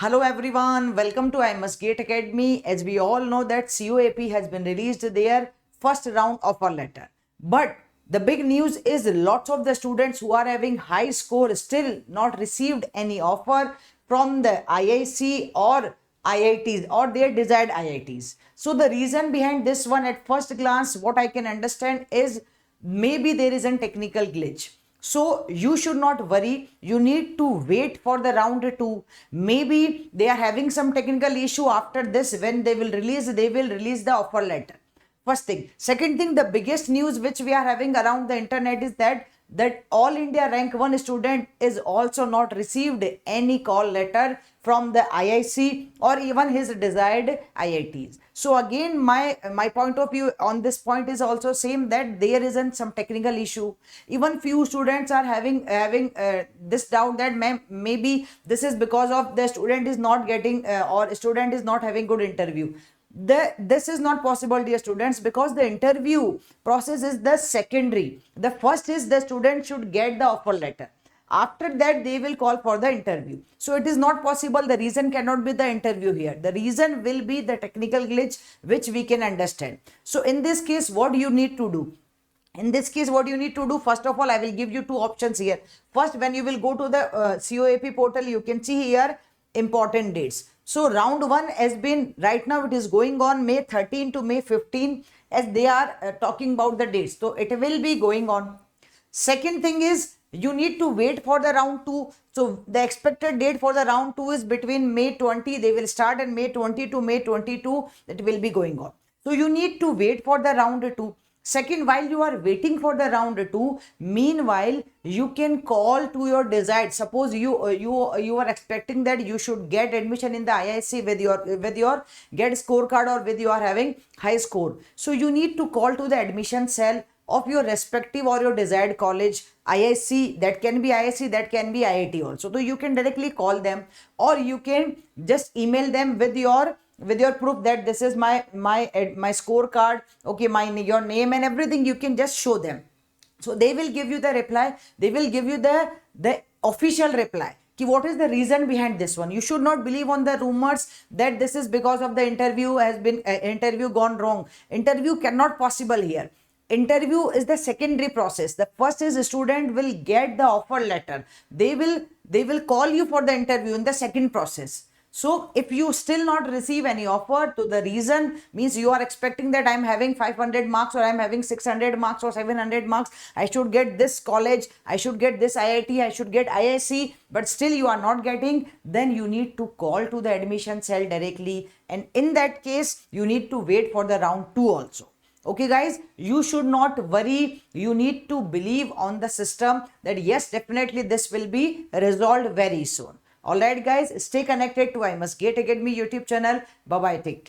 Hello everyone, welcome to I Must Gate Academy. As we all know that COAP has been released their first round offer letter. But the big news is lots of the students who are having high score still not received any offer from the IIC or IITs or their desired IITs. So the reason behind this one at first glance, what I can understand is maybe there is a technical glitch. So you should not worry. You need to wait for the round two. Maybe they are having some technical issue. After this, when they will release the offer letter. First thing. Second thing, the biggest news which we are having around the internet is that all India rank 1 student is also not received any call letter from the IIC or even his desired IITs. So again, my point of view on this point is also same, that there isn't some technical issue. Even few students are having this doubt that maybe this is because of the student is not getting or student is not having good interview. This is not possible, dear students, because the interview process is the secondary. The first is the student should get the offer letter. After that, they will call for the interview. So it is not possible. The reason cannot be the interview here. The reason will be the technical glitch, which we can understand. So in this case, what you need to do? In this case, what you need to do, first of all, I will give you two options here. First, when you will go to the COAP portal, you can see here important dates. So round 1 has been, right now it is going on May 13 to May 15, as they are talking about the dates. So it will be going on. Second thing is, you need to wait for the round 2. So the expected date for the round 2 is between May 20. They will start in May 20 to May 22. It will be going on. So you need to wait for the round 2. Second, while you are waiting for the round 2, meanwhile, you can call to your desired. Suppose you are expecting that you should get admission in the IIC with your get scorecard, or with you are having high score. So you need to call to the admission cell of your respective or your desired college, IIC, that can be IIC, that can be IIT also. So you can directly call them, or you can just email them with your proof that this is my scorecard, okay, your name and everything. You can just show them. So they will give you the reply. They will give you the official reply. What is the reason behind this one? You should not believe on the rumors that this is because of the interview has been interview gone wrong. Interview cannot possible here. Interview is the secondary process. The first is the student will get the offer letter. They will call you for the interview in the second process. So if you still not receive any offer, to the reason means you are expecting that I'm having 500 marks, or I'm having 600 marks or 700 marks, I should get this college, I should get this IIT, I should get IIC, but still you are not getting, then you need to call to the admission cell directly, and in that case you need to wait for the round 2 also. Okay guys, you should not worry. You need to believe on the system that yes, definitely this will be resolved very soon. Alright guys, stay connected to I Must Gate Academy YouTube channel. Bye bye, take care.